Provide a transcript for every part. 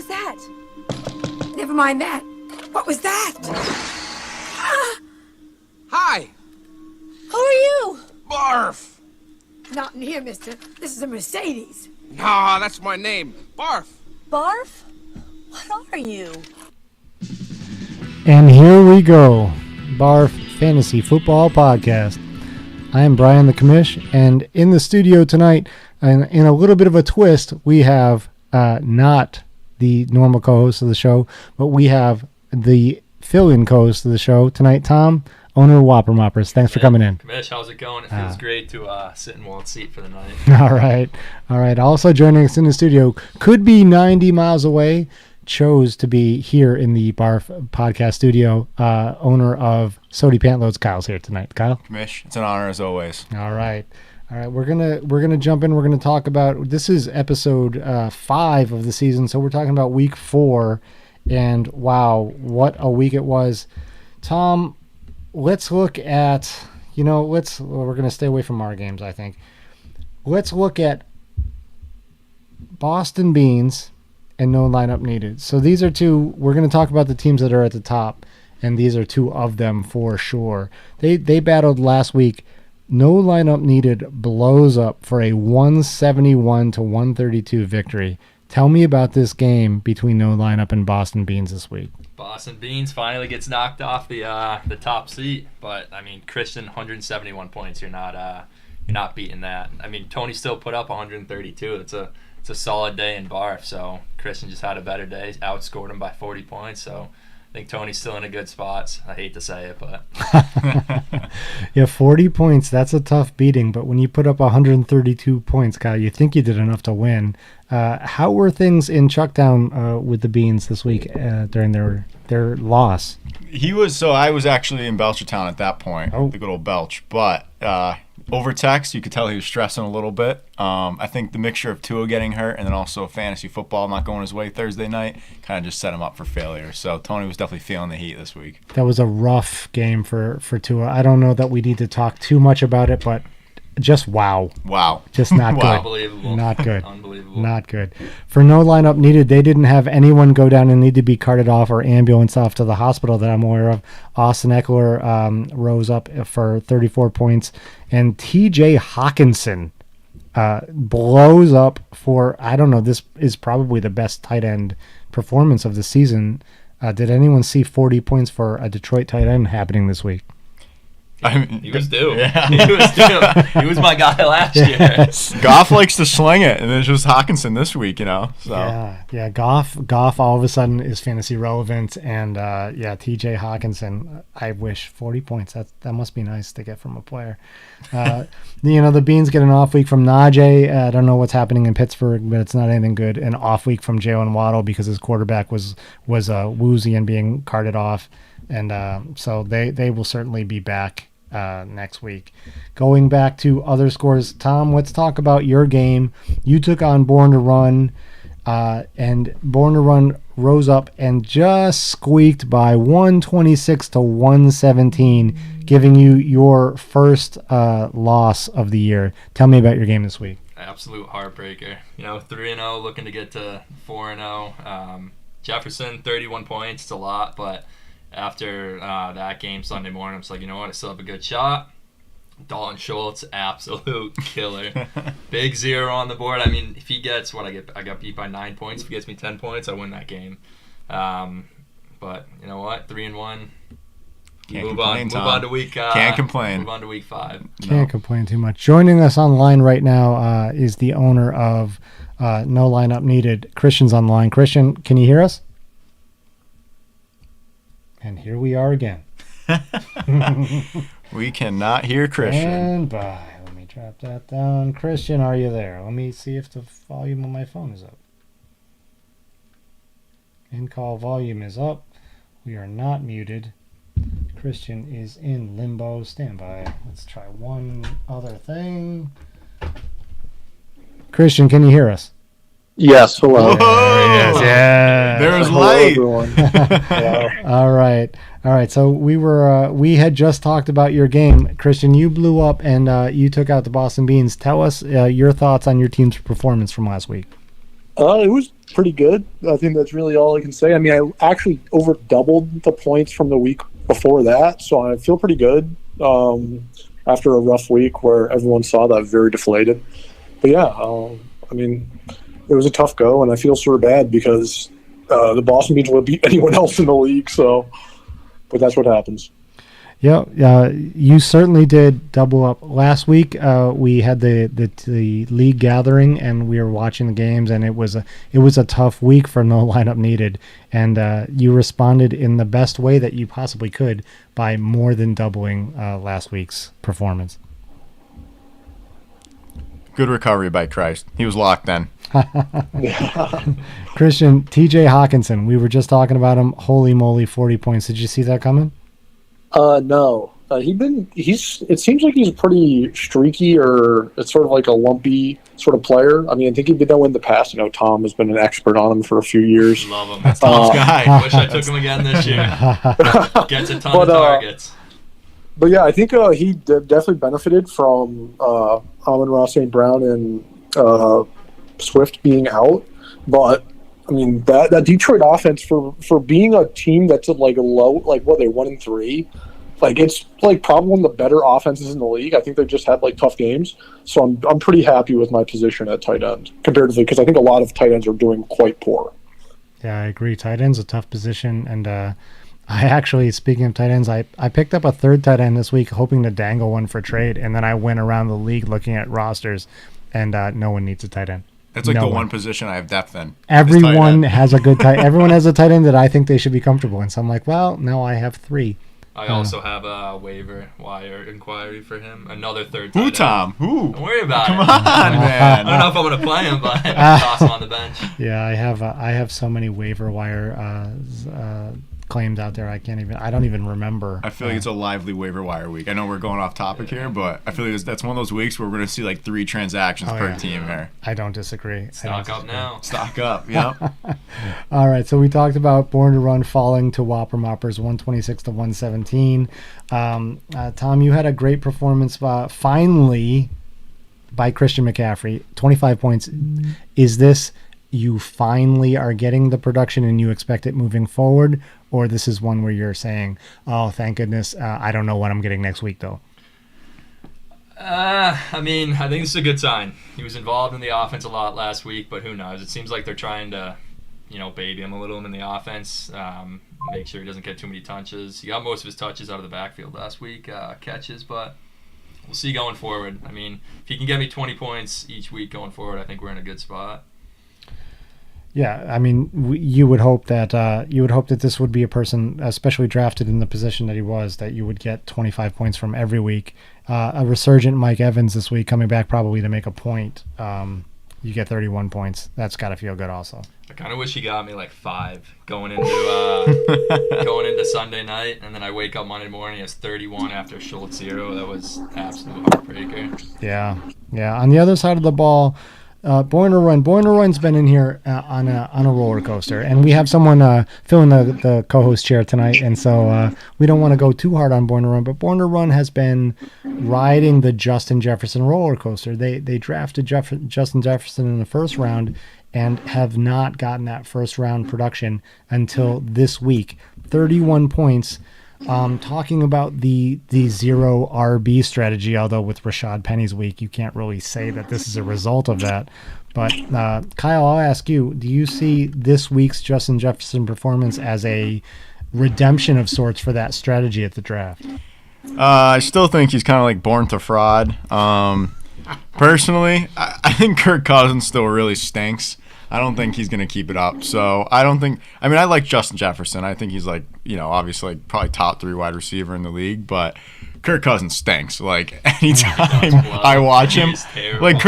was that? Never mind that. What was that? Hi! Who are you? BARFF! Not in here, mister. This is a Mercedes. Nah, that's my name. BARFF! BARFF? What are you? And here we go. BARFF Fantasy Football Podcast. I am Brian the Commish, and in the studio tonight, and in a little bit of a twist, we have not the normal co-host of the show, but we have the fill-in co-host of the show tonight, Tom, owner of Whopper Moppers. Thanks for coming in. Commish, how's it going? It feels great to sit in one seat for the night. All right. Also joining us in the studio, could be 90 miles away, chose to be here in the BARFF podcast studio, owner of Sotie Pantloads. Kyle's here tonight. Kyle? Commish, it's an honor as always. All right, we're gonna jump in. We're gonna talk about, this is episode 5 of the season, so we're talking about week 4, and wow, what a week it was. Tom, let's look at, we're gonna stay away from our games, I think. Let's look at Boston Beans and no lineup needed. So these are two. We're going to talk about the teams that are at the top, and these are two of them for sure. They battled last week. No lineup needed blows up for a 171 to 132 victory. Tell me about this game between no lineup and Boston Beans this week. Boston Beans finally gets knocked off the top seat, but I mean, Christian 171 points. You're not beating that. I mean, Tony still put up 132. It's a solid day in BARFF, so Christian just had a better day, outscored him by 40 points, so I think Tony's still in a good spot. I hate to say it, but... Yeah, 40 points, that's a tough beating, but when you put up 132 points, Kyle, you think you did enough to win. How were things in Chucktown with the Beans this week during their loss? I was actually in Belchertown at that point, the good old Belch, but... over text, you could tell he was stressing a little bit. I think the mixture of Tua getting hurt and then also fantasy football not going his way Thursday night kind of just set him up for failure. So Tony was definitely feeling the heat this week. That was a rough game for Tua. I don't know that we need to talk too much about it, but just wow. Just not good. Unbelievable. Not good. Unbelievable. Not good. For no lineup needed, they didn't have anyone go down and need to be carted off or ambulance off to the hospital that I'm aware of. Austin Eckler rose up for 34 points. And TJ Hawkinson blows up for, I don't know, this is probably the best tight end performance of the season. Did anyone see 40 points for a Detroit tight end happening this week? He was due. Yeah. He was due. He was my guy last year. Goff likes to sling it, and then it's just Hawkinson this week, So Yeah. Goff all of a sudden is fantasy relevant, and TJ Hawkinson. I wish 40 points. That must be nice to get from a player. The Beans get an off week from Najee. I don't know what's happening in Pittsburgh, but it's not anything good. An off week from Jalen Waddle because his quarterback was woozy and being carted off, and so they will certainly be back next week. Going back to other scores, Tom, let's talk about your game. You took on Born to Run, and Born to Run rose up and just squeaked by 126 to 117, giving you your first loss of the year. Tell me about your game this week. Absolute heartbreaker. 3-0, looking to get to 4-0. Jefferson, 31 points. It's a lot, but after that game Sunday morning, I'm just like, you know what? I still have a good shot. Dalton Schultz, absolute killer. Big 0 on the board. I mean, if he gets I got beat by 9 points. If he gets me 10 points, I win that game. But you know what? 3-1. Move on to week. Can't complain. Move on to week 5. Can't complain too much. Joining us online right now is the owner of No Lineup Needed. Christian's online. Christian, can you hear us? And here we are again. We cannot hear Christian. And bye. Let me drop that down. Christian, are you there? Let me see if the volume on my phone is up. In-call volume is up. We are not muted. Christian is in limbo. Stand by. Let's try one other thing. Christian, can you hear us? Yes, hello. There he is. Yeah. There's Hello, light. everyone. Yeah. All right. So we had just talked about your game, Christian. You blew up and you took out the Boston Beans. Tell us your thoughts on your team's performance from last week. It was pretty good. I think that's really all I can say. I mean, I actually over doubled the points from the week before that, so I feel pretty good after a rough week where everyone saw that very deflated. But yeah, I mean, it was a tough go, and I feel sort of bad because the Boston Beans will beat anyone else in the league. So, but that's what happens. Yeah, you certainly did double up. Last week, we had the league gathering, and we were watching the games, and it was a tough week for no lineup needed, and you responded in the best way that you possibly could by more than doubling last week's performance. Good recovery by Christ. He was locked then. Christian, TJ Hawkinson, we were just talking about him. Holy moly, 40 points. Did you see that coming? No. It seems like he's pretty streaky, or it's sort of like a lumpy sort of player. I mean, I think he'd been that way in the past. Tom has been an expert on him for a few years. Love him. That's Tom's guy. Wish I took him again this year. Gets a ton of targets. But yeah, I think he definitely benefited from Amon-Ra St. Brown and Swift being out. But I mean, that Detroit offense for being a team that's at like a low, like what, they're 1-3, like it's like probably one of the better offenses in the league. I think they just had like tough games, so I'm pretty happy with my position at tight end comparatively, because I think a lot of tight ends are doing quite poor. Yeah, I agree. Tight end's a tough position, and I actually, speaking of tight ends, I picked up a third tight end this week, hoping to dangle one for trade, and then I went around the league looking at rosters, and no one needs a tight end. That's like one position I have depth in. Everyone has a good tight. Everyone has a tight end that I think they should be comfortable in. So I'm like, well, no, I have 3. I also have a waiver wire inquiry for him. Another third tight end. Who, Tom? Who? Don't worry about it. Come on, man. I don't know if I'm going to play him, but I'm toss him on the bench. Yeah, I have so many waiver wire claims out there. I don't even remember. I feel like it's a lively waiver wire week. I know we're going off topic here, but I feel like that's one of those weeks where we're going to see like 3 transactions per team here. I don't disagree. Stock up now. Stock up, yeah. All right, so we talked about Born to Run falling to Whopper Moppers 126 to 117. Tom, you had a great performance finally by Christian McCaffrey, 25 points. Is this you finally are getting the production and you expect it moving forward, or this is one where you're saying, oh, thank goodness, I don't know what I'm getting next week, though? I mean, I think this is a good sign. He was involved in the offense a lot last week, but who knows? It seems like they're trying to, baby him a little in the offense, make sure he doesn't get too many touches. He got most of his touches out of the backfield last week, catches, but we'll see going forward. I mean, if he can get me 20 points each week going forward, I think we're in a good spot. Yeah, I mean, you would hope that this would be a person, especially drafted in the position that he was, that you would get 25 points from every week. A resurgent Mike Evans this week, coming back probably to make a point. You get 31 points. That's got to feel good also. I kind of wish he got me like 5 going into Sunday night, and then I wake up Monday morning, he has 31 after Schultz 0. That was absolute heartbreaker. Yeah. On the other side of the ball, Born to Run. Born to Run's been in here on a roller coaster, and we have someone filling the co-host chair tonight, and so we don't want to go too hard on Born to Run, but Born to Run has been riding the Justin Jefferson roller coaster. They drafted Justin Jefferson in the first round and have not gotten that first round production until this week. 31 points. Talking about the 0 RB strategy, although with Rashad Penny's week, you can't really say that this is a result of that. But Kyle, I'll ask you, do you see this week's Justin Jefferson performance as a redemption of sorts for that strategy at the draft? I still think he's kind of like born to fraud. Personally, I think Kirk Cousins still really stinks. I don't think he's going to keep it up. So I like Justin Jefferson. I think he's like, obviously like probably top 3 wide receiver in the league, but Kirk Cousins stinks. Like anytime I watch him, like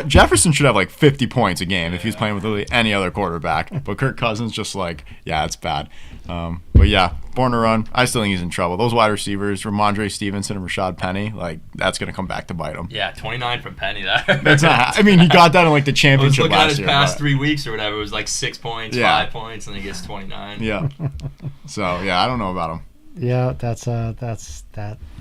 Jefferson should have like 50 points a game if he's playing with any other quarterback. But Kirk Cousins just like, yeah, it's bad. But yeah, Born to Run, I still think he's in trouble. Those wide receivers, Ramondre Stevenson and Rashad Penny, like that's going to come back to bite him. Yeah, 29 from Penny. That's not. I mean, he got that in like the championship last year. I was looking at his past 3 weeks or whatever. It was like 6 points, 5 points, and he gets 29. Yeah. So yeah, I don't know about him. Yeah, that's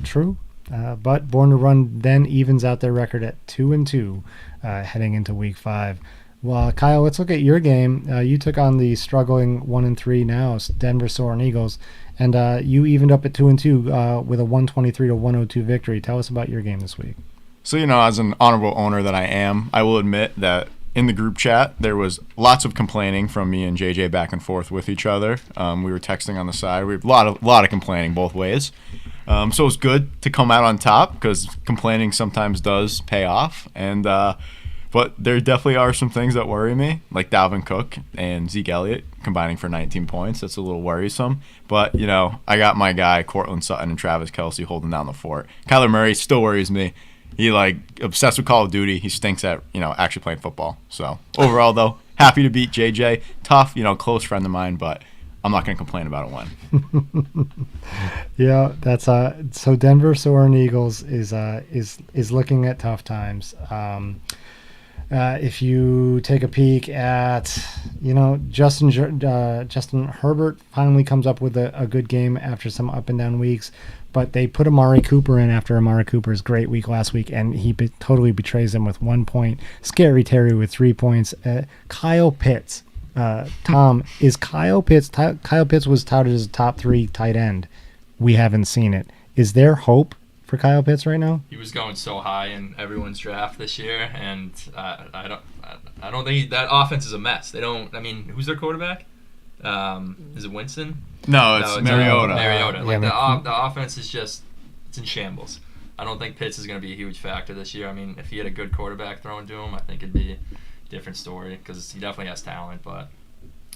true. But Born to Run then evens out their record at 2-2, heading into week 5. Well, Kyle, let's look at your game. You took on the struggling 1-3 now Denver Soaring Eagles, and you evened up at 2-2 with a 123-102 victory. Tell us about your game this week. So, as an honorable owner that I am, I will admit that in the group chat, there was lots of complaining from me and JJ back and forth with each other. We were texting on the side. We had a lot of complaining both ways. So it's good to come out on top because complaining sometimes does pay off. And but there definitely are some things that worry me, like Dalvin Cook and Zeke Elliott combining for 19 points. That's a little worrisome. But, I got my guy, Cortland Sutton and Travis Kelce, holding down the fort. Kyler Murray still worries me. He obsessed with Call of Duty. He stinks at actually playing football. So overall though, happy to beat JJ. Tough, close friend of mine, but I'm not going to complain about a win. Yeah, that's so Denver Soaring Eagles is looking at tough times. If you take a peek at Justin Herbert finally comes up with a good game after some up and down weeks. But they put Amari Cooper in after Amari Cooper's great week last week, and he totally betrays them with 1 point. Scary Terry with 3 points. Kyle Pitts. Tom, is Kyle Pitts... Kyle Pitts was touted as a top 3 tight end. We haven't seen it. Is there hope for Kyle Pitts right now? He was going so high in everyone's draft this year, and I don't think that offense is a mess. They don't... I mean, who's their quarterback? Is it Winston? No, it's Mariota. Mariota. The offense is it's in shambles. I don't think Pitts is going to be a huge factor this year. I mean, if he had a good quarterback thrown to him, I think it'd be a different story because he definitely has talent. But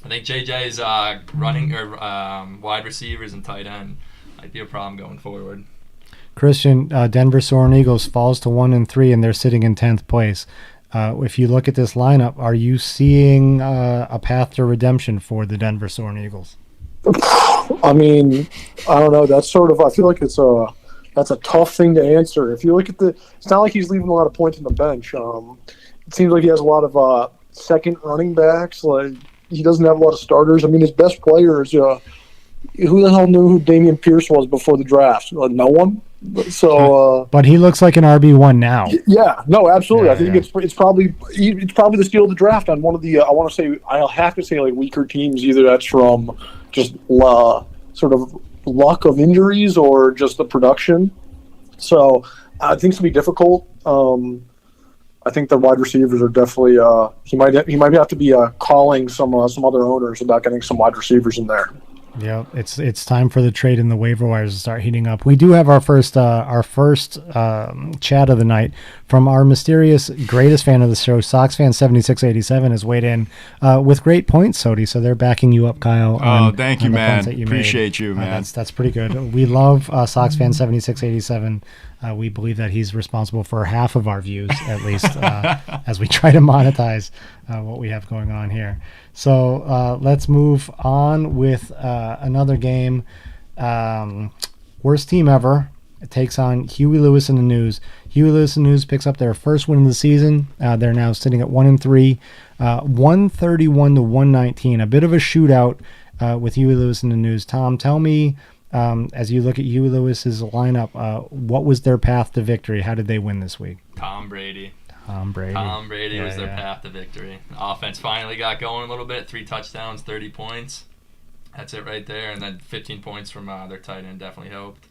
I think JJ's running or wide receivers and tight end might be a problem going forward. Christian, Denver Soaring Eagles falls to 1-3, and they're sitting in 10th place. If you look at this lineup, are you seeing a path to redemption for the Denver Soaring Eagles? I mean, I don't know. That's I feel like that's a tough thing to answer. If you look at it's not like he's leaving a lot of points on the bench. It seems like he has a lot of second running backs. Like he doesn't have a lot of starters. I mean, his best players. Who the hell knew who Damian Pierce was before the draft? No one. So, but he looks like an RB1 now. Yeah, no, absolutely. I think it's probably the steal of the draft on one of the. I'll have to say like weaker teams. Either that's from just sort of luck of injuries or just the production. So I think it's gonna be difficult. I think the wide receivers are definitely. He might have to be calling some other owners about getting some wide receivers in there. Yeah, it's time for the trade in the waiver wires to start heating up. We do have our first chat of the night from our mysterious greatest fan of the show, Sox fan 7687, has weighed in with great points, Sotie. So they're backing you up, Kyle. Thank you, man. Appreciate you, man. That's pretty good. We love Sox fan 7687. We believe that he's responsible for half of our views, at least, as we try to monetize what we have going on here. So let's move on with another game. Worst team ever. It takes on Huey Lewis and the News. Huey Lewis and the News picks up their first win of the season. They're now sitting at 1-3, 131-119. A bit of a shootout with Huey Lewis and the News. Tom, tell me, as you look at Huey Lewis's lineup, what was their path to victory? How did they win this week? Tom Brady Yeah, was their path to victory. The offense finally got going a little bit. 3 touchdowns, 30 points. That's it right there. And then 15 points from their tight end definitely helped.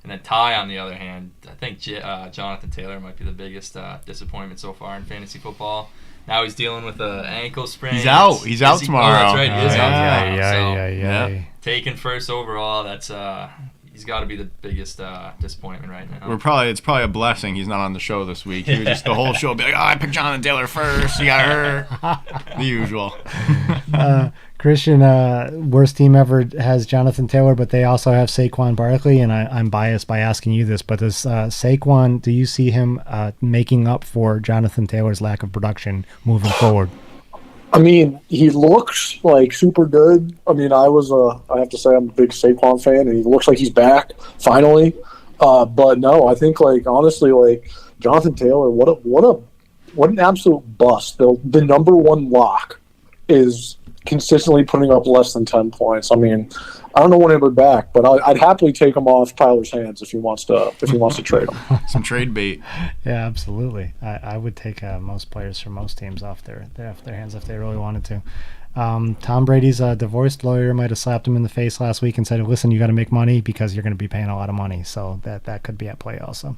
And then Ty, on the other hand, I think Jonathan Taylor might be the biggest disappointment so far in fantasy football. Now he's dealing with an ankle sprain. He's out. He's out tomorrow. Oh, that's right. He is out tomorrow. Yeah. Taken first overall, that's he's got to be the biggest disappointment right now. It's probably a blessing he's not on the show this week. He would just the whole show be like, I picked Jonathan Taylor first. He got hurt. The usual. Christian, worst team ever has Jonathan Taylor, but they also have Saquon Barkley, and I'm biased by asking you this, but does Saquon, do you see him making up for Jonathan Taylor's lack of production moving forward? I mean, he looks like super good. I mean, I have to say I'm a big Saquon fan, and he looks like he's back finally. But no, I think honestly, Jonathan Taylor, what an absolute bust. The number one lock is consistently putting up less than 10 points. I mean, I don't know when he'll be back, but I'd happily take him off Tyler's hands if he wants to trade him. Some trade bait. Yeah, absolutely. I would take most players from most teams off their hands if they really wanted to. Tom Brady's divorce lawyer might have slapped him in the face last week and said, listen, you got to make money because you're going to be paying a lot of money. So that could be at play also.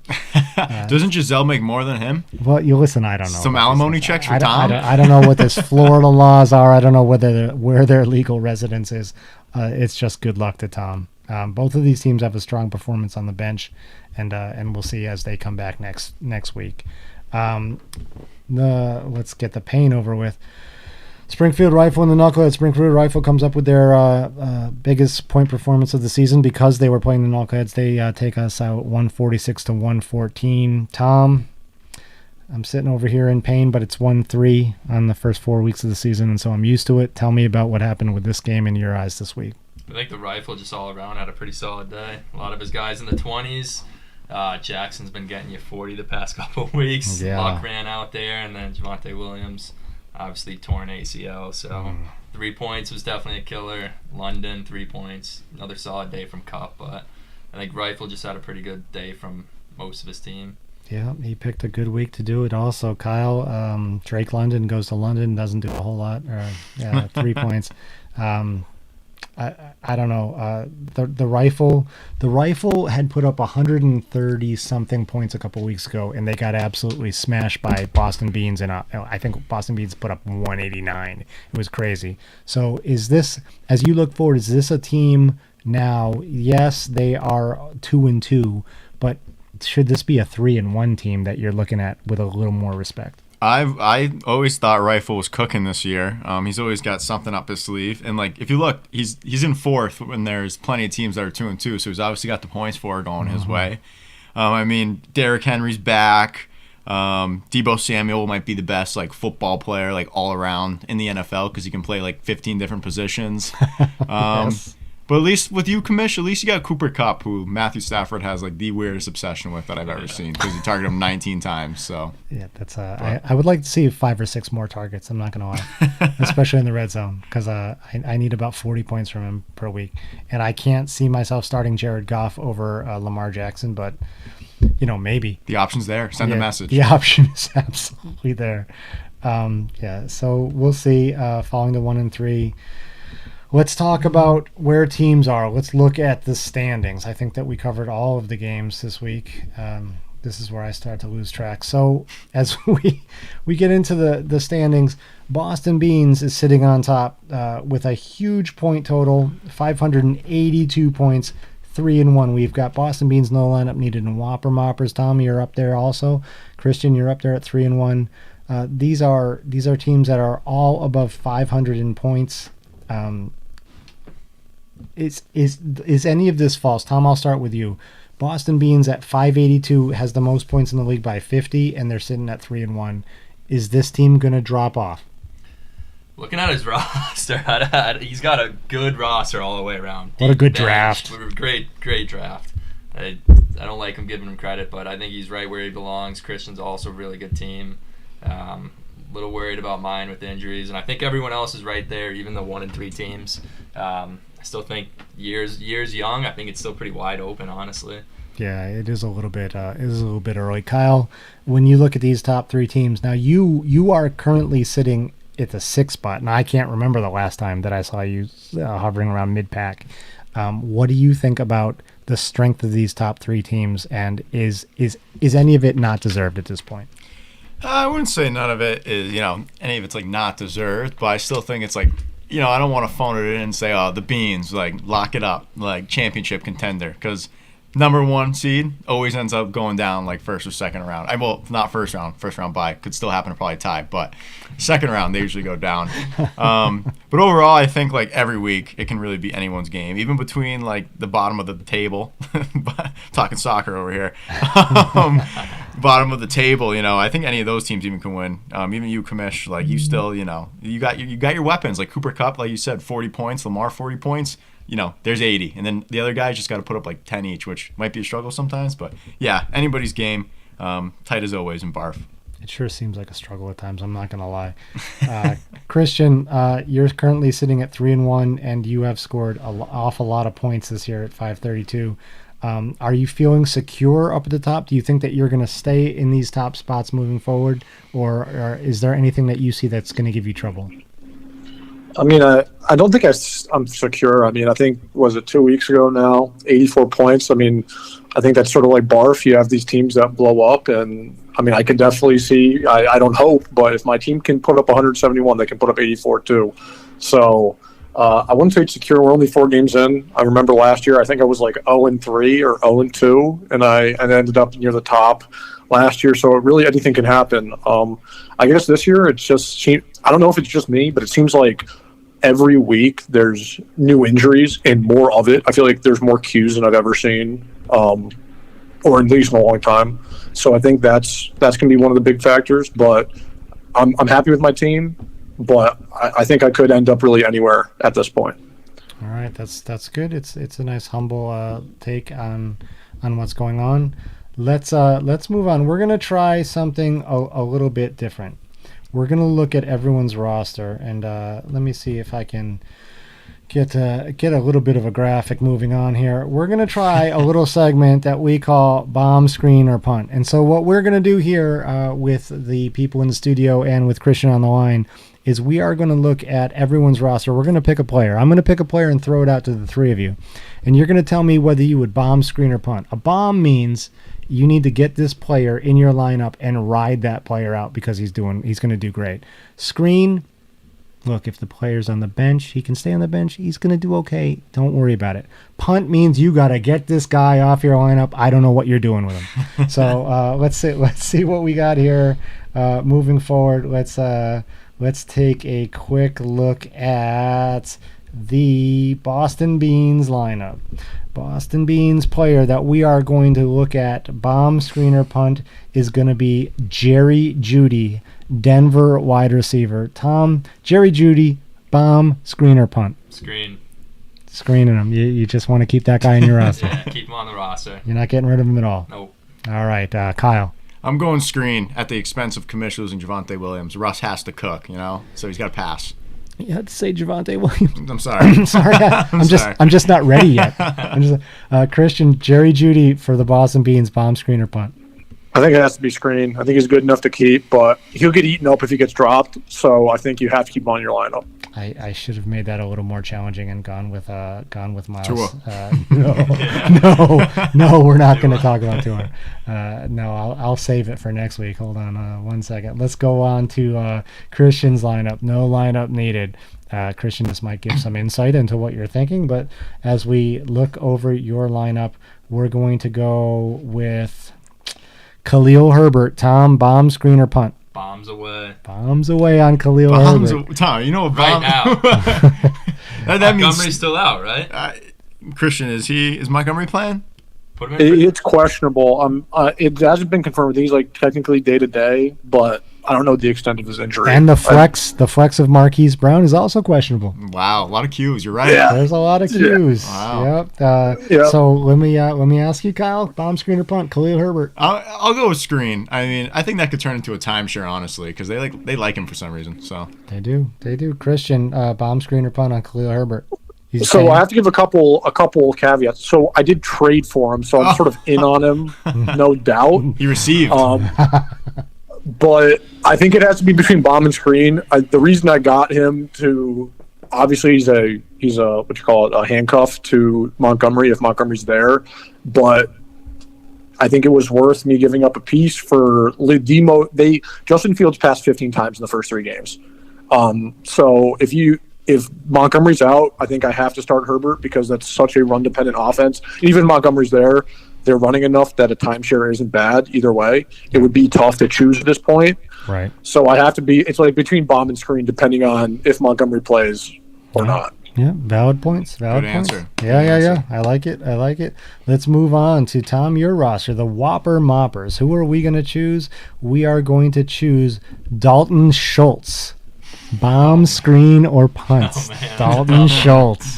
Doesn't Giselle make more than him? Well, you listen, I don't know. Some alimony checks for Tom? I don't know what this Florida laws are. I don't know where their legal residence is. It's just good luck to Tom. Both of these teams have a strong performance on the bench, and we'll see as they come back next week. Let's get the pain over with. Springfield Rifle and the Knuckleheads. Springfield Rifle comes up with their biggest point performance of the season because they were playing the Knuckleheads. They take us out 146-114. Tom, I'm sitting over here in pain, but it's 1-3 on the first 4 weeks of the season, and so I'm used to it. Tell me about what happened with this game in your eyes this week. I think the Rifle just all around had a pretty solid day. A lot of his guys in the 20s. Jackson's been getting you 40 the past couple of weeks. Yeah. Luck ran out there, and then Javonte Williams, obviously torn ACL. So 3 points was definitely a killer. London, 3 points. Another solid day from Cup, but I think Rifle just had a pretty good day from most of his team. Yeah, he picked a good week to do it also. Kyle, Drake London goes to London, doesn't do a whole lot. 3 points. I don't know. The Rifle had put up 130 something points a couple weeks ago, and they got absolutely smashed by Boston Beans. And I think Boston Beans put up 189. It was crazy. So is this, as you look forward, is this a team now? Yes, they are 2-2, but should this be a 3-1 team that you're looking at with a little more respect? I always thought Rifle was cooking this year. He's always got something up his sleeve, and like if you look, he's in fourth when there's plenty of teams that are 2-2. So he's obviously got the points for it going his way. I mean, Derrick Henry's back. Deebo Samuel might be the best like football player like all around in the NFL because he can play like 15 different positions. Yes. But at least with you, Commish, at least you got Cooper Kupp, who Matthew Stafford has like the weirdest obsession with that I've ever seen because he targeted him 19 times. So yeah, that's I would like to see 5 or 6 more targets. I'm not gonna lie, especially in the red zone because I need about 40 points from him per week, and I can't see myself starting Jared Goff over Lamar Jackson, but maybe the option's there. Send a message. The option is absolutely there. So we'll see. Falling to 1-3. Let's talk about where teams are. Let's look at the standings. I think that we covered all of the games this week. This is where I start to lose track. So as we get into the standings, Boston Beans is sitting on top with a huge point total, 582 points, 3-1. We've got Boston Beans no lineup needed and Whopper Moppers. Tommy, you're up there also. Christian, you're up there at 3-1. These are teams that are all above 500 in points. Is any of this false? Tom, I'll start with you. Boston Beans at 582 has the most points in the league by 50, and they're sitting at 3-1. Is this team going to drop off? Looking at his roster, he's got a good roster all the way around. What a good draft. Great draft. I don't like him giving him credit, but I think he's right where he belongs. Christian's also a really good team. Little worried about mine with injuries, and I think everyone else is right there, even the 1-3 teams. I still think years young. I think it's still pretty wide open, honestly. Yeah, it is a little bit early. Kyle, when you look at these top 3 teams, now you are currently sitting at the 6th spot, and I can't remember the last time that I saw you hovering around mid-pack. What do you think about the strength of these top 3 teams, and is any of it not deserved at this point? I wouldn't say none of it is, any of it's like not deserved, but I still think it's like, I don't want to phone it in and say, oh, the Beans, like lock it up, like championship contender, because number 1 seed always ends up going down like first or second round. Well, not first round bye, could still happen to probably tie, but second round they usually go down. But overall, I think like every week it can really be anyone's game, even between like the bottom of the table, talking soccer over here. Bottom of the table, I think any of those teams even can win. Even you, Commish, like you still, you got your weapons like Cooper Kupp, like you said, 40 points, Lamar 40 points. There's 80, and then the other guys just got to put up like 10 each, which might be a struggle sometimes. But yeah, anybody's game, tight as always in BARFF. It sure seems like a struggle at times. I'm not going to lie. Christian, you're currently sitting at 3-1, and you have scored an awful lot of points this year at 532. Are you feeling secure up at the top? Do you think that you're going to stay in these top spots moving forward, or is there anything that you see that's going to give you trouble? I mean, I don't think I'm secure. I mean, I think, was it 2 weeks ago now, 84 points. I mean, I think that's sort of like BARFF. You have these teams that blow up, and I mean, I can definitely see, I don't hope, but if my team can put up 171, they can put up 84 too. So I wouldn't say it's secure. We're only 4 games in. I remember last year, I think I was like 0-3 or 0-2, and I ended up near the top last year. So really anything can happen. I guess this year it's just, I don't know if it's just me, but it seems like every week there's new injuries and more of it. I feel like there's more Qs than I've ever seen, or at least in a long time. So I think that's going to be one of the big factors. But I'm happy with my team, but I think I could end up really anywhere at this point. All right, that's good. It's a nice humble take on what's going on. Let's move on. We're gonna try something a little bit different. We're gonna look at everyone's roster, and let me see if I can get a little bit of a graphic moving on here. We're gonna try a little segment that we call bomb, screen, or punt. And so what we're gonna do here with the people in the studio and with Christian on the line is we are going to look at everyone's roster. We're going to pick a player. I'm going to pick a player and throw it out to the 3 of you. And you're going to tell me whether you would bomb, screen, or punt. A bomb means you need to get this player in your lineup and ride that player out because he's going to do great. Screen, look, if the player's on the bench, he can stay on the bench. He's going to do okay. Don't worry about it. Punt means you got to get this guy off your lineup. I don't know what you're doing with him. So let's see what we got here moving forward. Let's take a quick look at the Boston Beans lineup. Boston Beans player that we are going to look at, bomb, screener, punt, is going to be Jerry Jeudy, Denver wide receiver. Tom, Jerry Jeudy, bomb, screener, punt. Screening him. You just want to keep that guy in your roster. Yeah, keep him on the roster. You're not getting rid of him at all. Nope. All right, Kyle. I'm going screen at the expense of Commissioners and Javonte Williams. Russ has to cook, so he's got to pass. You had to say Javonte Williams. I'm sorry. Sorry, I'm just not ready yet. Christian, Jerry Jeudy for the Boston Beans, bomb, screen, or punt. I think it has to be screen. I think he's good enough to keep, but he'll get eaten up if he gets dropped. So I think you have to keep him on your lineup. I should have made that a little more challenging and gone with Miles. Tua. No, we're not going to talk about Tua. No, I'll save it for next week. Hold on 1 second. Let's go on to Christian's lineup. No lineup needed. Christian, this might give some insight into what you're thinking, but as we look over your lineup, we're going to go with Khalil Herbert. Tom, bomb, screen, or punt? Bombs away. Bombs away on Khalil Herbert. Tom, you know what Right now. that means Montgomery's still out, right? Christian, is Montgomery playing? Put him in. It's questionable. It hasn't been confirmed. He's like technically day to day, but I don't know the extent of his injury. And the flex of Marquise Brown is also questionable. Wow, a lot of cues. You're right. Yeah. There's a lot of cues. Wow. Yep. So let me ask you, Kyle, bomb, screen, or punt? Khalil Herbert. I'll go with screen. I mean, I think that could turn into a timeshare, honestly, because they like him for some reason. So they do. Christian, bomb, screen, or punt on Khalil Herbert? So I have to give a couple caveats. So I did trade for him, so I'm sort of in on him, no doubt. He received. But I think it has to be between bomb and screen. The reason I got him to, obviously he's a what you call it, a handcuff to Montgomery if Montgomery's there, but I think it was worth me giving up a piece for Justin Fields passed 15 times in the first 3 games. So if Montgomery's out, I think I have to start Herbert because that's such a run-dependent offense. Even Montgomery's there, they're running enough that a timeshare isn't bad either way. It would be tough to choose at this point. Right. So I have to be – it's like between bomb and screen depending on if Montgomery plays or not. Yeah, valid points. Good answer. Yeah. I like it. Let's move on to, Tom, your roster, the Whopper Moppers. Who are we going to choose? We are going to choose Dalton Schultz. Bomb, screen, or punt? Oh, man. Dalton Schultz.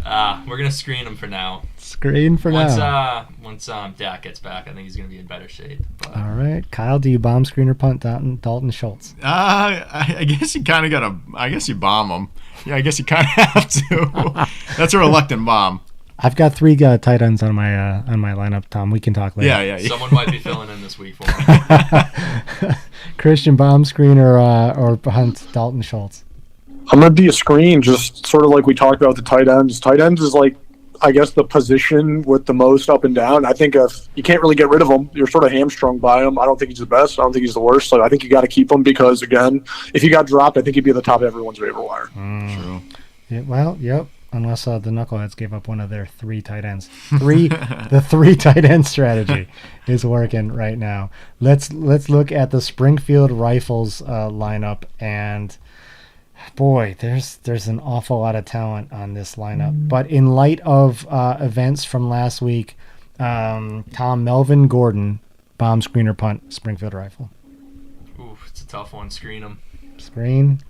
We're going to screen him for now. Screen for now. Once Dak gets back, I think he's going to be in better shape. But. All right, Kyle, do you bomb, screen, or punt Dalton Schultz? I guess you kind of got to. I guess you bomb him. Yeah, I guess you kind of have to. That's a reluctant bomb. I've got 3 tight ends on my lineup, Tom. We can talk later. Yeah. Someone might be filling in this week for him. Christian, bomb, screen, or punt Dalton Schultz? I'm going to be a screen, just sort of like we talked about the tight ends. Tight ends is like, I guess, the position with the most up and down. I think if you can't really get rid of him, you're sort of hamstrung by him. I don't think he's the best. I don't think he's the worst. So I think you got to keep him because, again, if he got dropped, I think he'd be at the top of everyone's waiver wire. True. Yeah, well, yep. Unless the Knuckleheads gave up one of their 3 tight ends. The 3 tight end strategy is working right now. Let's look at the Springfield Rifles lineup, and boy, there's an awful lot of talent on this lineup. But in light of events from last week, Tom, Melvin Gordon, bomb, screen, or punt, Springfield Rifle. Ooh, it's a tough one. Screen him. Screen.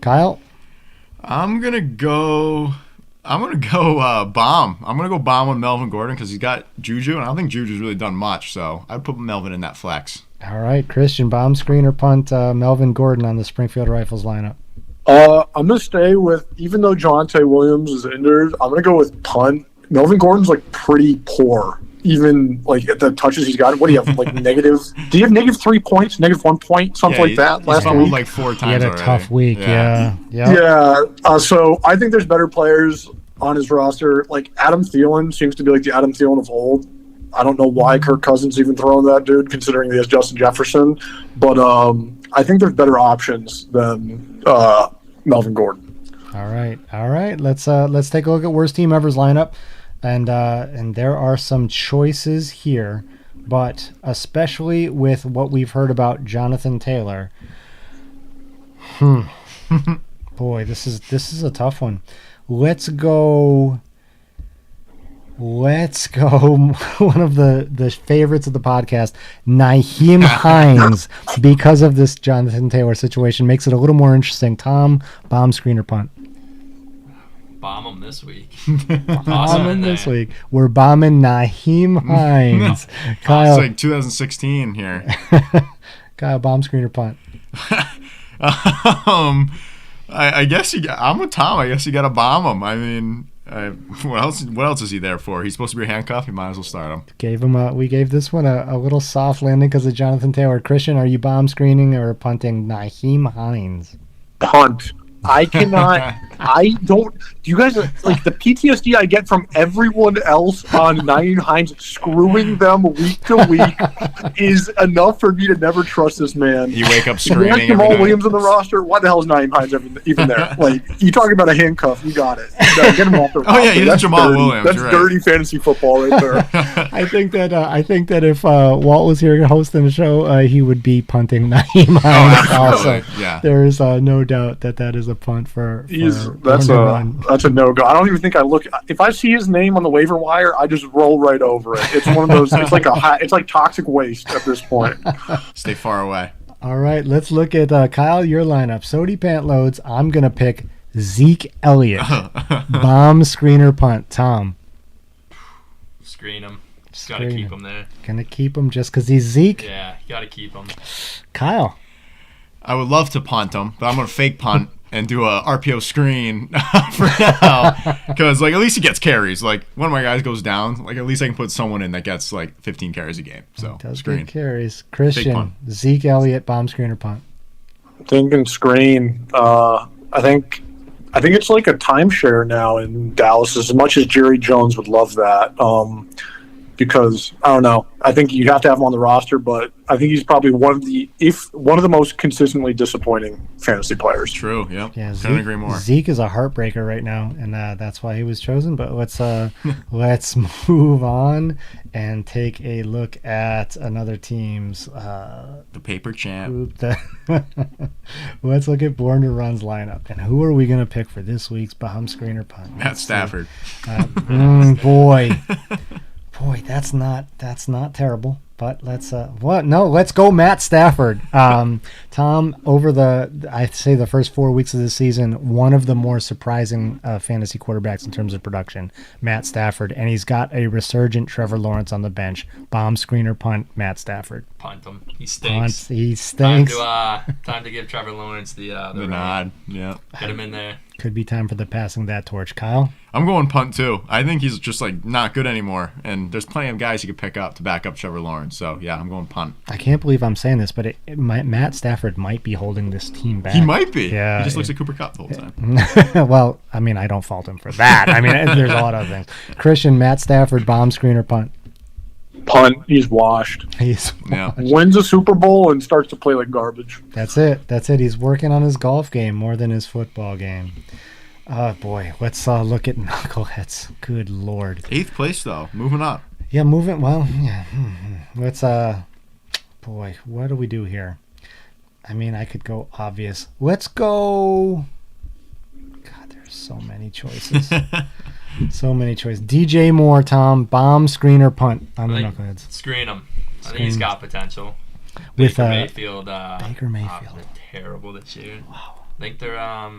Kyle? I'm gonna go bomb. I'm gonna go bomb with Melvin Gordon because he's got Juju, and I don't think Juju's really done much. So I'd put Melvin in that flex. All right, Christian, bomb, screen, or punt Melvin Gordon on the Springfield Rifles lineup. I'm going to stay with, even though Jonte Williams is injured, I'm going to go with punt. Melvin Gordon's like pretty poor, even like at the touches he's got. What do you have, like negative? Do you have negative 3 points, negative 1 point, something like that last week? Like 4 times. He had a already. tough week. Yeah. So I think there's better players on his roster. Like Adam Thielen seems to be like the Adam Thielen of old. I don't know why Kirk Cousins even throwing that dude, considering he has Justin Jefferson. But I think there's better options than Melvin Gordon. All right. Let's take a look at worst team ever's lineup, and there are some choices here, but especially with what we've heard about Jonathan Taylor. Boy, this is a tough one. Let's go. One of the favorites of the podcast, Nyheim Hines, because of this Jonathan Taylor situation, makes it a little more interesting. Tom, bomb, screen, or punt? Bomb him this week. Bomb him this week. We're bombing Nyheim Hines. Kyle, It's like 2016 here. Kyle, bomb, screen, or punt? I guess I'm with Tom. I guess you got to bomb him. I mean, what else is he there for? He's supposed to be a handcuff. You might as well start him. We gave this one a little soft landing because of Jonathan Taylor. Christian, are you bomb, screening, or punting Nyheim Hines? Punt. I cannot. I don't. Do you guys like the PTSD I get from everyone else on Nyheim Hines screwing them week to week is enough for me to never trust this man. You wake up You screaming. have Jamal Williams on the roster. Why the hell is Nyheim Hines even there? Like, you talking about a handcuff? You got it. Get him off the roster. Oh yeah, he's That's Jamal dirty. Williams. That's right. dirty fantasy football right there. I think that if Walt was here hosting the show, he would be punting Nyheim Hines also. Absolutely. Yeah. There is no doubt that is a punt for That's run. a no-go. I don't even think I look. If I see his name on the waiver wire, I just roll right over it. It's one of those. It's like toxic waste at this point. Stay far away. All right, let's look at Kyle, your lineup. Sotie Pantloads, I'm going to pick Zeke Elliott. Bomb, screener, punt. Tom. Screen him. Just got to keep him there. Going to keep him just because he's Zeke? Yeah, got to keep him. Kyle. I would love to punt him, but I'm going to fake punt and do a RPO screen for now. Because, like, at least he gets carries. Like, one of my guys goes down. Like, at least I can put someone in that gets, like, 15 carries a game. So, Does screen. get carries. Christian, punt. Zeke Elliott, bomb, screener, punt. Thinking screen. I think it's like a timeshare now in Dallas. As much as Jerry Jones would love that, because I don't know. I think you have to have him on the roster, but I think he's probably one of the most consistently disappointing fantasy players. True, yep. Yeah, Couldn't agree more. Zeke is a heartbreaker right now, and that's why he was chosen. But let's move on and take a look at another team's The paper champ. group. Let's look at Born to Run's lineup, and who are we going to pick for this week's bomb, screener, punt? Matt Stafford. Boy, that's not terrible. But let's go Matt Stafford. Tom, over I'd say the first 4 weeks of the season, one of the more surprising fantasy quarterbacks in terms of production, Matt Stafford, and he's got a resurgent Trevor Lawrence on the bench. Bomb, screener, punt, Matt Stafford. Punt him. He stinks. He stinks. Time to give Trevor Lawrence the nod. Yeah. Get him in there. Could be time for the passing that torch. Kyle? I'm going punt too. I think he's just like not good anymore, and there's plenty of guys you could pick up to back up Trevor Lawrence. So yeah, I'm going punt. I can't believe I'm saying this, but Matt Stafford might be holding this team back. He might be. Yeah, he just looks like Cooper Kupp the whole time. Well, I mean, I don't fault him for that. I mean, there's a lot of things. Christian, Matt Stafford, bomb, screener, punt. Punt. He's washed. Wins a Super Bowl and starts to play like garbage. That's it. He's working on his golf game more than his football game. Oh, boy. Let's look at knuckleheads. Good Lord. 8th place, though. Moving up. Yeah, moving. Well, yeah. Let's, boy, what do we do here? I mean, I could go obvious. Let's go. God, there's so many choices. So many choices. DJ Moore, Tom, bomb, screener, punt on the knuckleheads. Screen him. I think he's got potential. With Baker Mayfield. Baker Mayfield. They're terrible this year. Wow. I think they're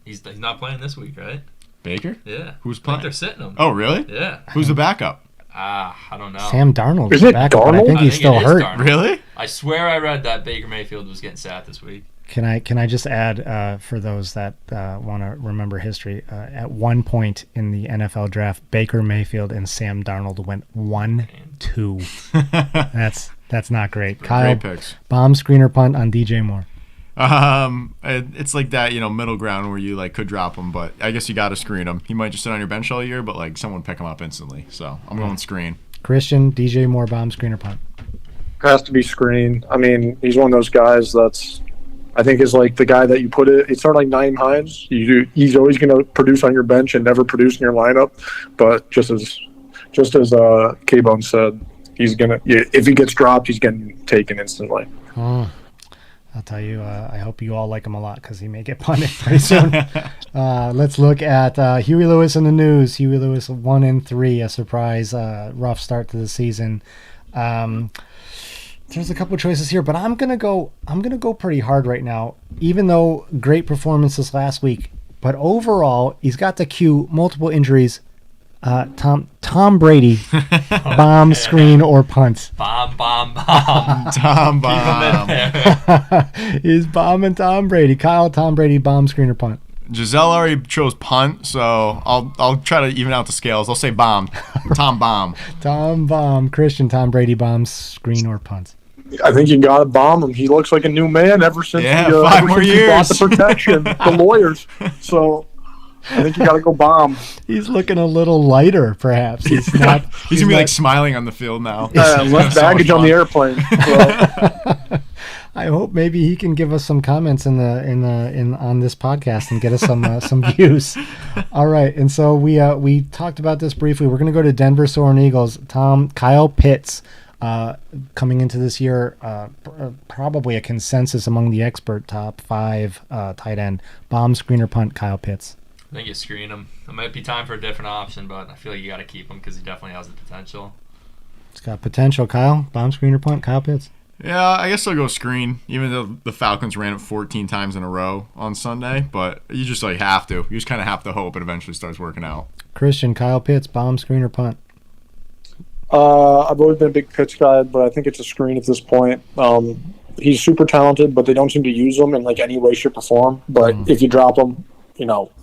he's not playing this week, right? Baker? Yeah. Who's I think playing? they're sitting him. Oh, really? Yeah. Who's the backup? I don't know. Sam Darnold. Is it backup, but I Darnold? think he's still hurt. Darnold. Really? I swear I read that Baker Mayfield was getting sat this week. Can I just add for those that want to remember history? At one point in the NFL draft, Baker Mayfield and Sam Darnold went 1-2. That's not great. Kyle, Great picks. bomb, screener, punt on DJ Moore. It's like that, middle ground where you could drop him, but I guess you got to screen him. He might just sit on your bench all year, but someone pick him up instantly. So I'm going screen. Christian, DJ Moore, bomb, screener, punt. Has to be screen. I mean, he's one of those guys I think is like the guy that you put it. It's sort of like Naeem Hines. He's always going to produce on your bench and never produce in your lineup. But just as K-Bone said, he's gonna. If he gets dropped, he's getting taken instantly. Oh, I'll tell you. I hope you all like him a lot because he may get punted pretty soon. Let's look at Huey Lewis in the news. Huey Lewis 1-3, a surprise, rough start to the season. There's a couple choices here, but I'm gonna go pretty hard right now. Even though great performances last week, but overall he's got to cue multiple injuries. Tom Brady, bomb, screen, or punt. Bomb. Tom bomb. He's bombing Tom Brady. Kyle, Tom Brady, bomb, screen, or punt. Giselle already chose punt, so I'll try to even out the scales. I'll say bomb. Tom bomb. Tom bomb. Christian, Tom Brady, bomb, screen, or punt. I think you got to bomb him. He looks like a new man ever since, 5 more he bought years. the protection, the lawyers. So I think you got to go bomb. He's looking a little lighter, perhaps. He's not. He's gonna be smiling on the field now. Left baggage on the airplane. So. I hope maybe he can give us some comments on this podcast and get us some views. All right, and so we talked about this briefly. We're going to go to Denver Soaring Eagles. Kyle Pitts, coming into this year, probably a consensus among the expert top 5 tight end. Bomb, screener, punt. Kyle Pitts. I think you screen him. It might be time for a different option, but I feel like you got to keep him because he definitely has the potential. It's got potential. Kyle, bomb, screener, punt. Kyle Pitts. Yeah, I guess I'll go screen, even though the Falcons ran it 14 times in a row on Sunday. But you just have to. You just kind of have to hope it eventually starts working out. Christian, Kyle Pitts, bomb, screen, or punt? I've always been a big Pitts guy, but I think it's a screen at this point. He's super talented, but they don't seem to use him in any way, shape, or form. But if you drop him,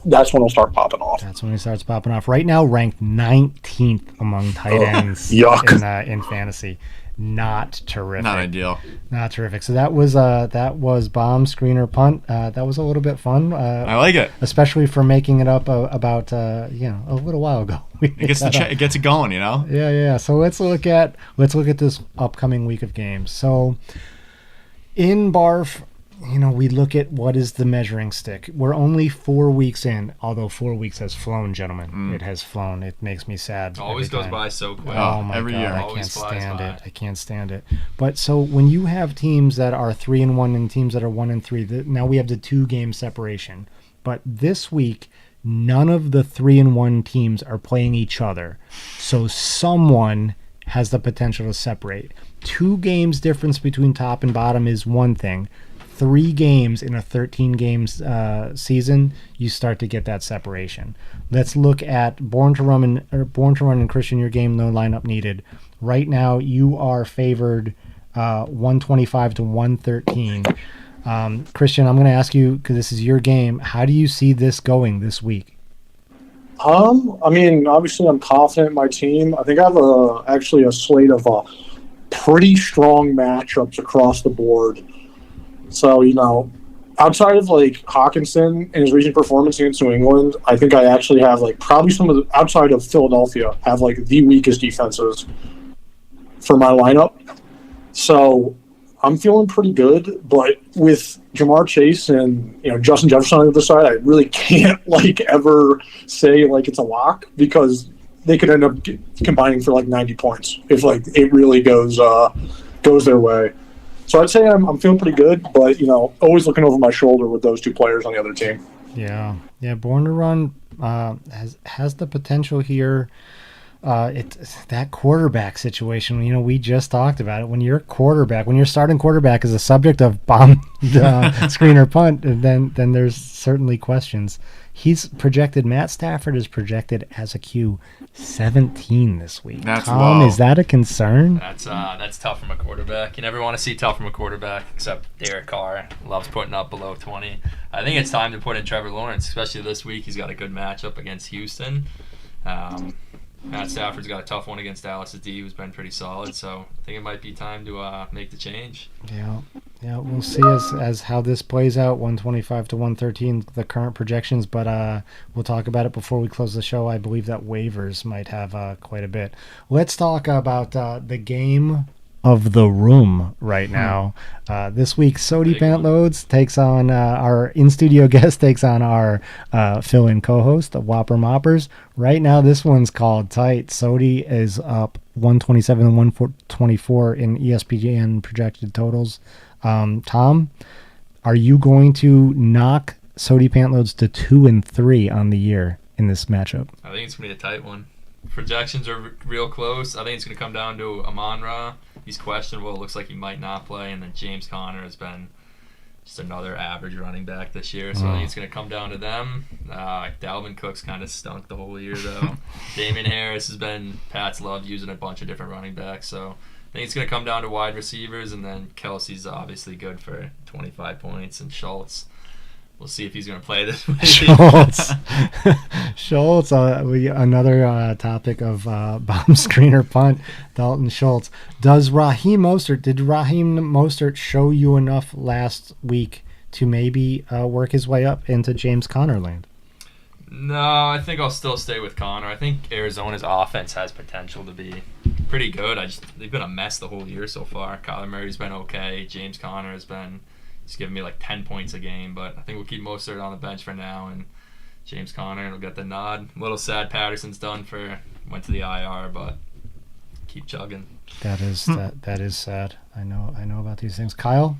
that's when he'll start popping off. That's when he starts popping off. Right now, ranked 19th among tight ends in fantasy. Not terrific. Not ideal. Not terrific. So that was bomb, screener, punt. That was a little bit fun. I like it, especially for making it up about a little while ago. It gets it going, Yeah. So let's look at this upcoming week of games. So in BARFF, we look at what is the measuring stick. We're only 4 weeks in, although 4 weeks has flown, gentlemen. It has flown. It makes me sad. It always goes by so quick. Oh my every God, year. I Always can't stand flies it. by. I can't stand it. But so when you have teams that are 3-1 and teams that are 1-3, now we have the 2-game separation. But this week, none of the 3-1 teams are playing each other. So someone has the potential to separate. 2 games difference between top and bottom is one thing. 3 games in a 13 games season, you start to get that separation. Let's look at Born to Run and Christian, your game, no lineup needed. Right now, you are favored 125 to 113. Christian, I'm going to ask you, because this is your game, how do you see this going this week? I mean, obviously, I'm confident in my team. I think I have actually a slate of pretty strong matchups across the board. So, outside of like Hawkinson and his recent performance against New England, I think I actually have like probably some of the outside of Philadelphia have like the weakest defenses for my lineup. So I'm feeling pretty good, but with Jamar Chase and Justin Jefferson on the other side, I really can't like ever say like it's a lock, because they could end up combining for like 90 points if like it really goes their way. So I'd say I'm feeling pretty good, but always looking over my shoulder with those 2 players on the other team. Yeah. Born to Run has the potential here. It's that quarterback situation. We just talked about it. When your starting quarterback is a subject of bomb, screen or punt, then there's certainly questions. Matt Stafford is projected as a Q17 this week. That's Tom, low. is that a concern? That's tough from a quarterback. You never want to see tough from a quarterback, except Derek Carr loves putting up below 20. I think it's time to put in Trevor Lawrence, especially this week. He's got a good matchup against Houston. Matt Stafford's got a tough one against Dallas' D, who's been pretty solid. So I think it might be time to make the change. Yeah, we'll see as how this plays out. 125 to 113, the current projections, but we'll talk about it before we close the show. I believe that waivers might have quite a bit. Let's talk about the game of the room right now. This week, Sotie Pantloads takes on our in-studio guest, takes on our fill-in co-host, the Whopper Moppers. Right now, this one's called tight. Sotie is up 127 and 124 in ESPN projected totals. Tom, are you going to knock Sotie Pantloads to 2-3 on the year in this matchup? I think it's going to be a tight one. Projections are real close. I think it's going to come down to Amon-Ra. He's questionable. It looks like he might not play. And then James Conner has been just another average running back this year. So I think it's going to come down to them. Dalvin Cook's kind of stunk the whole year, though. Damian Harris has been Pat's loved using a bunch of different running backs. So I think it's going to come down to wide receivers. And then Kelsey's obviously good for 25 points. And Schultz, we'll see if he's going to play this week. Schultz, another topic of bomb screener punt, Dalton Schultz. Did Raheem Mostert show you enough last week to maybe work his way up into James Conner land? No, I think I'll still stay with Conner. I think Arizona's offense has potential to be pretty good. They've been a mess the whole year so far. Kyler Murray's been okay. James Conner has been... He's giving me like 10 points a game, but I think we'll keep Mostert on the bench for now, and James Conner will get the nod. A little sad Patterson's went to the IR, but keep chugging. That is sad. I know about these things. Kyle,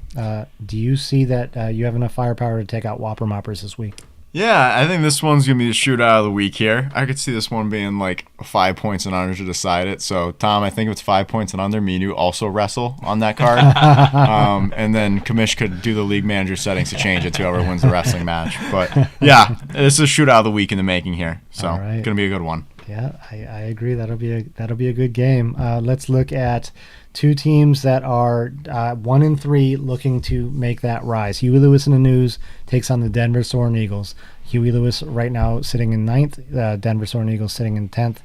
do you see that you have enough firepower to take out Whopper Moppers this week? Yeah, I think this one's going to be the shootout of the week here. I could see this one being like 5 points and under to decide it. So, Tom, I think if it's 5 points and under, me and you also wrestle on that card. And then Kamish could do the league manager settings to change it to whoever wins the wrestling match. But, yeah, this is a shootout of the week in the making here. So, it's going to be a good one. Yeah, I agree. That'll be a good game. Let's look at 2 teams that are 1-3 looking to make that rise. Huey Lewis in the News takes on the Denver Soaring Eagles. Huey Lewis right now sitting in 9th. Denver Soaring Eagles sitting in 10th.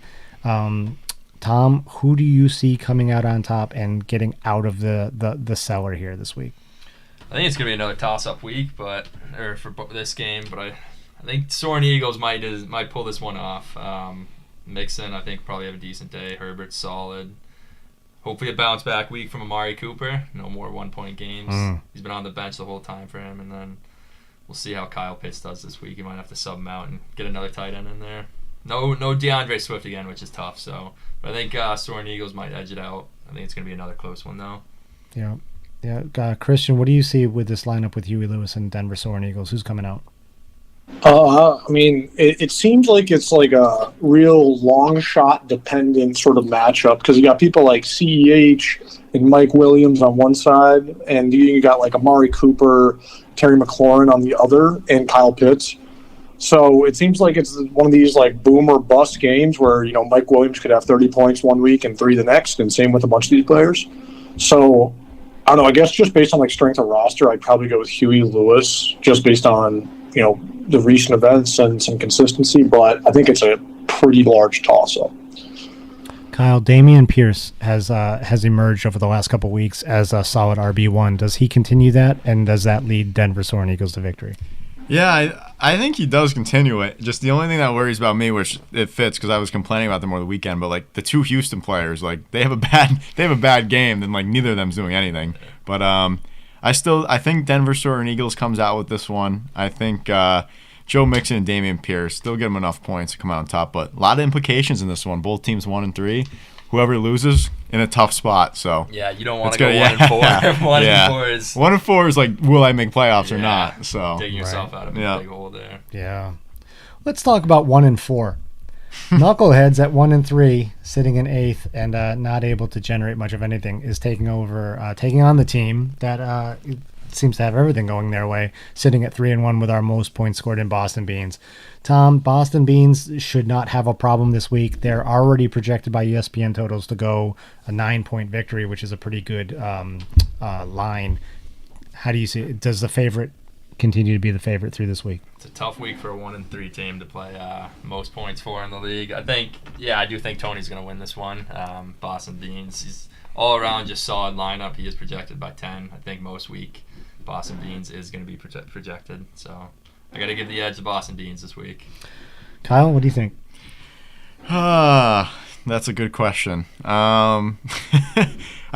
Tom, who do you see coming out on top and getting out of the cellar here this week? I think it's going to be another toss-up week, for this game. But I think Soaring Eagles might pull this one off. Mixon, I think, probably have a decent day. Herbert's solid. Hopefully a bounce back week from Amari Cooper. No more 1-point games. He's been on the bench the whole time for him. And then we'll see how Kyle Pitts does this week. He might have to sub him out and get another tight end in there. No DeAndre Swift again, which is tough. But I think Soaring Eagles might edge it out. I think it's going to be another close one, though. Yeah. Christian, what do you see with this lineup with Huey Lewis and Denver Soaring Eagles? Who's coming out? I mean, it seems like it's like a real long shot dependent sort of matchup because you got people like CEH and Mike Williams on one side, and you got like Amari Cooper, Terry McLaurin on the other, and Kyle Pitts. So it seems like it's one of these like boom or bust games where, you know, Mike Williams could have 30 points one week and 3 the next, and same with a bunch of these players. So I don't know. I guess just based on like strength of roster, I'd probably go with Huey Lewis just based on, you know, the recent events and some consistency. But I think it's a pretty large toss-up. Kyle, Damian Pierce has emerged over the last couple weeks as a solid RB1. Does he continue that, and does that lead Denver Soaring Eagles to victory? Yeah, I think he does continue it. Just the only thing that worries about me, which it fits because I was complaining about them over the weekend, but like the two Houston players, like they have a bad game, then like neither of them's doing anything. But I think Denver Soaring Eagles comes out with this one. I think Joe Mixon and Damian Pierce still get them enough points to come out on top, but a lot of implications in this one. Both teams 1-3. Whoever loses in a tough spot. So yeah, you don't want to go 1-4. 1-4 is 1-4 is like, will I make playoffs or not? So digging yourself out of a big hole there. Yeah. Let's talk about 1-4. Knuckleheads at 1-3, sitting in 8th and not able to generate much of anything, is taking on the team that seems to have everything going their way, sitting at 3-1 with our most points scored in Boston Beans. Tom, Boston Beans should not have a problem this week. They're already projected by ESPN totals to go a 9-point victory, which is a pretty good line. How do you see it? Does the favorite continue to be the favorite through this week? It's a tough week for a 1-3 team to play most points for in the league. I do think Tony's going to win this one. Boston Beans, he's all around just solid lineup. He is projected by 10. I think most week Boston Beans is going to be projected. So I got to give the edge to Boston Beans this week. Kyle, what do you think? That's a good question. I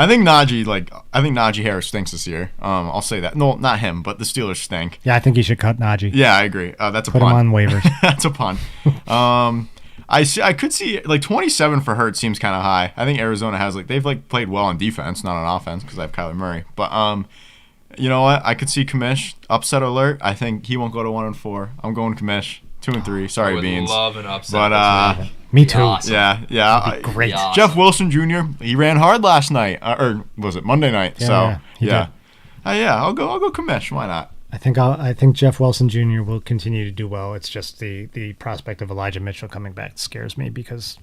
think Najee Harris stinks this year. I'll say that. No, not him, but the Steelers stink. Yeah, I think you should cut Najee. Yeah, I agree. That's a put punt. Him on waivers. That's a punt. I could see like 27 for Hurts seems kind of high. I think Arizona has they've played well on defense, not on offense because I have Kyler Murray. But you know what? I could see Kamish upset alert. I think he won't go to 1-4. I'm going Kamish 2-3. Sorry, I would Beans. love an upset. But me too. Awesome. Yeah. Great. Awesome. Jeff Wilson Jr. He ran hard last night, or was it Monday night? Yeah. I'll go Kamish. Why not? I think Jeff Wilson Jr. will continue to do well. It's just the prospect of Elijah Mitchell coming back scares me because,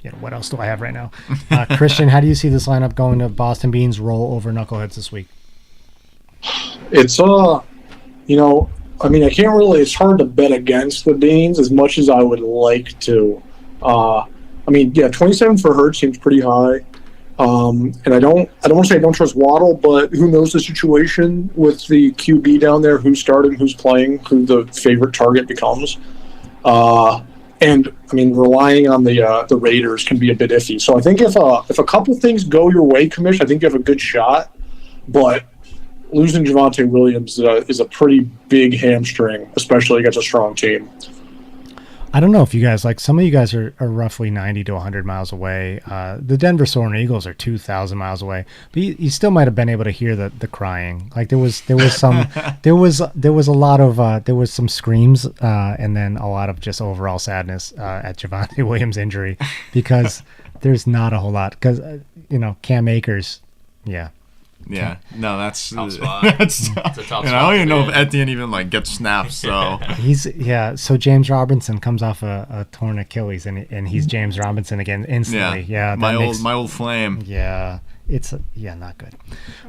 you know, what else do I have right now? Christian, how do you see this lineup going to Boston Beans roll over Knuckleheads this week? It's you know, I mean, it's hard to bet against the Beans as much as I would like to. I mean, yeah, 27 for Hurts seems pretty high. And I don't want to say I don't trust Waddle, but who knows the situation with the QB down there, who's starting, who's playing, who the favorite target becomes. And I mean, relying on the Raiders can be a bit iffy. So I think if a couple things go your way, Commish, I think you have a good shot. But losing Javonte Williams is a pretty big hamstring, especially against a strong team. I don't know if you guys, some of you guys are roughly 90 to 100 miles away. The Denver Soaring Eagles are 2,000 miles away, but you still might have been able to hear the crying. Like there was some there was a lot of there was some screams and then a lot of just overall sadness at Javonte Williams' injury because there's not a whole lot because Cam Akers, yeah. Yeah, no, that's tough spot. That's tough. It's a tough and spot I don't even know be if Etienne even gets snaps. So So James Robinson comes off a torn Achilles and he's James Robinson again instantly. Yeah, my old flame. Yeah, it's not good.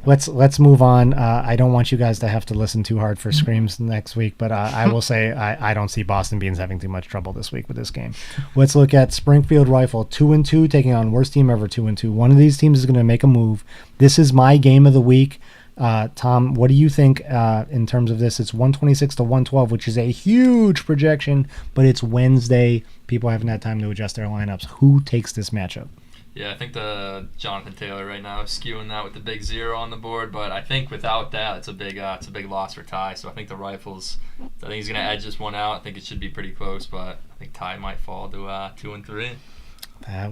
Let's move on. I don't want you guys to have to listen too hard for screams next week, but I will say I don't see Boston Beans having too much trouble this week with this game. Let's look at Springfield Rifle 2-2 taking on worst team ever 2-2. One of these teams is going to make a move. This is my game of the week. Tom, what do you think in terms of this? It's 126 to 112, which is a huge projection, but it's Wednesday. People haven't had time to adjust their lineups. Who takes this matchup? Yeah, I think the Jonathan Taylor right now is skewing that with the big 0 on the board, but I think without that, it's a big loss for Ty. So I think the Rifles, I think he's going to edge this one out. I think it should be pretty close, but I think Ty might fall to 2-3.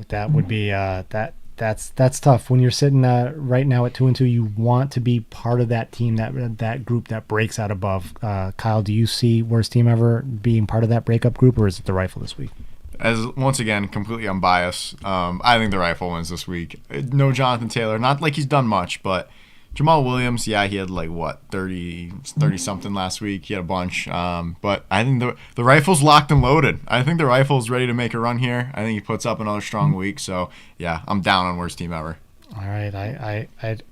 That would be that that's tough. When you're sitting right now at 2-2, you want to be part of that team, that group that breaks out above. Kyle, do you see worst team ever being part of that breakup group, or is it the Rifle this week? As once again, completely unbiased. I think the Rifle wins this week. No Jonathan Taylor, not like he's done much, but Jamal Williams, yeah, he had 30 something last week. He had a bunch. But I think the Rifle's locked and loaded. I think the Rifle's ready to make a run here. I think he puts up another strong week. So yeah, I'm down on worst team ever. All right,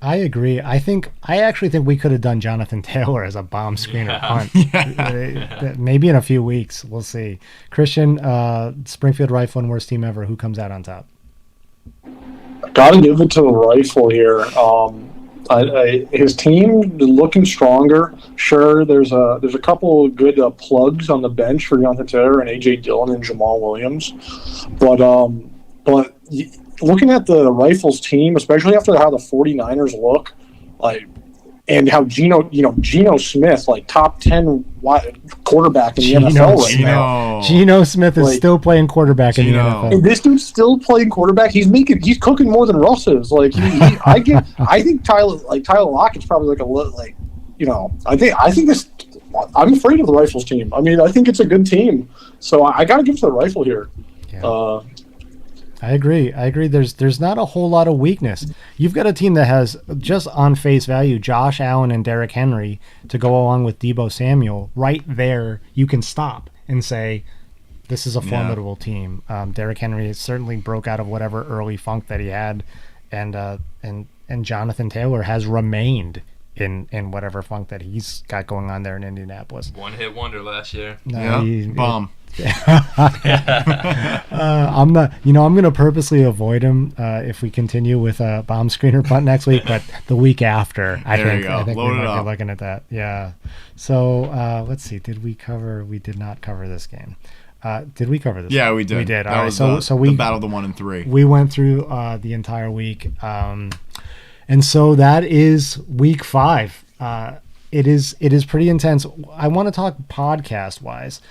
I agree. I actually think we could have done Jonathan Taylor as a bomb screener punt. Maybe in a few weeks, we'll see. Christian, Springfield Rifle and worst team ever. Who comes out on top? Got to give it to the Rifle here. His team looking stronger. Sure, there's a couple of good plugs on the bench for Jonathan Taylor and AJ Dillon and Jamal Williams, but looking at the Rifles team, especially after how the 49ers look, and how Geno Smith, top 10 quarterback in the NFL right now. Geno Smith is still playing quarterback in the NFL. And this dude's still playing quarterback. He's cooking more than Russ is. I think Tyler Lockett's probably I'm afraid of the Rifles team. I mean, I think it's a good team. So I got to give it to the Rifle here. Yeah. I agree. There's not a whole lot of weakness. You've got a team that has, just on face value, Josh Allen and Derrick Henry to go along with Deebo Samuel. Right there, you can stop and say, this is a formidable team. Derrick Henry certainly broke out of whatever early funk that he had, and Jonathan Taylor has remained in whatever funk that he's got going on there in Indianapolis. One-hit wonder last year. Bomb. I'm going to purposely avoid him if we continue with a bomb screener punt next week, but the week after, I think we might be looking at that. Yeah. So let's see. We did not cover this game. Did we cover this? Yeah, we did. We did. That was the battle of the 1 and 3. We went through the entire week. And so that is week 5. It is pretty intense. I want to talk podcast-wise.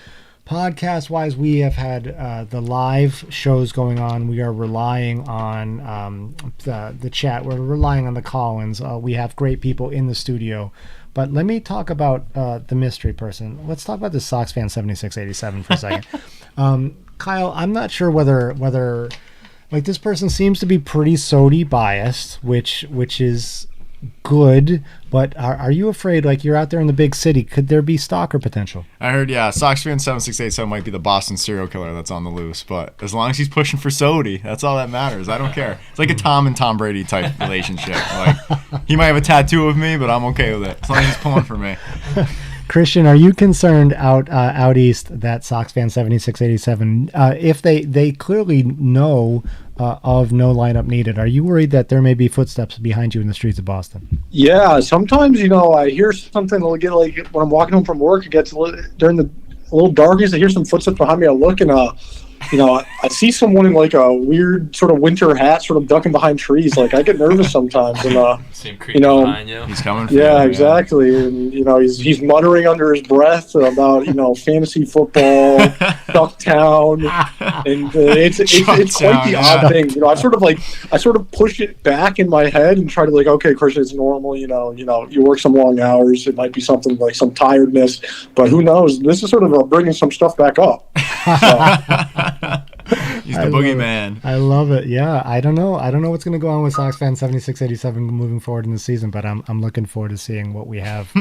Podcast-wise, we have had the live shows going on. We are relying on the chat. We're relying on the call-ins. We have great people in the studio. But let me talk about the mystery person. Let's talk about the Sox fan 7687 for a second. Kyle, I'm not sure whether this person seems to be pretty Sotie biased, which is good, but are you afraid, you're out there in the big city, could there be stalker potential? I heard, Sox fan 7687 might be the Boston serial killer that's on the loose, but as long as he's pushing for Sotie, that's all that matters. I don't care. It's like a Tom and Tom Brady type relationship. He might have a tattoo of me, but I'm okay with it as long as he's pulling for me. Christian, are you concerned out east that Sox fan 7687, if they clearly know of no lineup needed, are you worried that there may be footsteps behind you in the streets of Boston? Yeah, sometimes I hear something. When I'm walking home from work, it gets during the little darkness. I hear some footsteps behind me. I look and I see someone in a weird sort of winter hat, sort of ducking behind trees. I get nervous sometimes, and seem creepy behind you. He's coming for you. Yeah, exactly. And he's muttering under his breath about fantasy football, Ducktown, and it's quite the odd thing. I sort of push it back in my head and try to okay, Christian, it's normal. You work some long hours. It might be something like some tiredness, but who knows? This is sort of bringing some stuff back up. He's the boogeyman. I love it. Yeah, I don't know what's going to go on with Sox fan 7687 moving forward in the season, but I'm looking forward to seeing what we have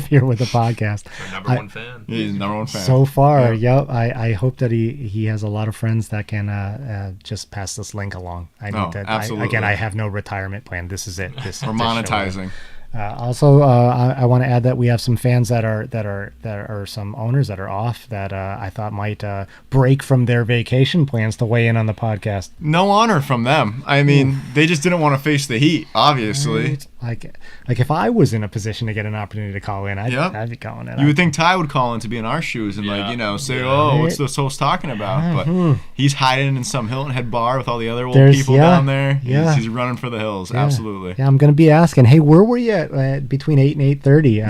here with the podcast. Number one fan. He's the number one fan so far. Yeah. I hope that he has a lot of friends that can just pass this link along. Absolutely. I have no retirement plan. This is it. We're monetizing. Also, I want to add that we have some fans that are some owners that are off that I thought might break from their vacation plans to weigh in on the podcast. No honor from them. I mean, they just didn't want to face the heat, obviously. Like if I was in a position to get an opportunity to call in, I'd be calling in. You would think Ty would call in to be in our shoes and say, "Oh, what's this host talking about?" But he's hiding in some Hilton Head bar with all the other old people down there. Yeah. He's running for the hills. Yeah. Absolutely. Yeah, I'm gonna be asking, hey, where were you at between 8 and 8:30?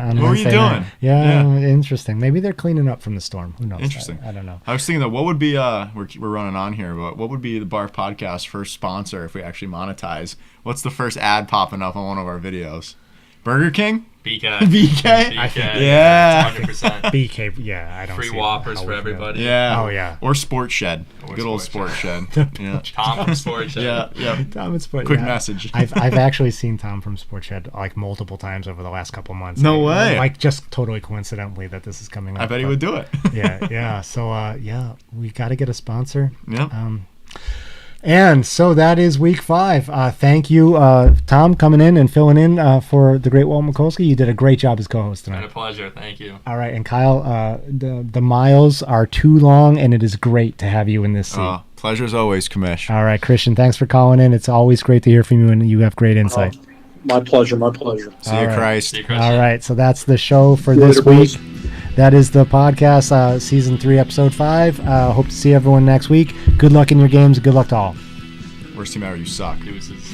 On what were you doing? Night? Yeah, interesting. Maybe they're cleaning up from the storm. Who knows? Interesting. I don't know. I was thinking that what would be we're running on here, but what would be the BARFF podcast first sponsor if we actually monetize? What's the first ad popping up on one of our videos? Burger King? BK. BK? Yeah. 100%. BK, yeah, I don't Free see Whoppers for everybody. Yeah. Oh, yeah. Or Sports Shed. Good old Sports Shed. Yeah. Tom from Sports Shed. Yeah. Tom and Sports. Quick message. I've actually seen Tom from Sports Shed like multiple times over the last couple months. No way. Like just totally coincidentally that this is coming up. I bet he would do it. Yeah. So we got to get a sponsor. Yep. And so that is week 5. Thank you, Tom, coming in and filling in for the great Walt Mikulski. You did a great job as co-host tonight. Been a pleasure. Thank you. All right, and Kyle, the miles are too long, and it is great to have you in this seat. Pleasure as always, Kamish. All right, Christian, thanks for calling in. It's always great to hear from you, and you have great insight. My pleasure. See you, Christ. All right, so that's the show for this week. That is the podcast, Season 3, Episode 5. Hope to see everyone next week. Good luck in your games. Good luck to all. Worst team ever, you suck. Deuces.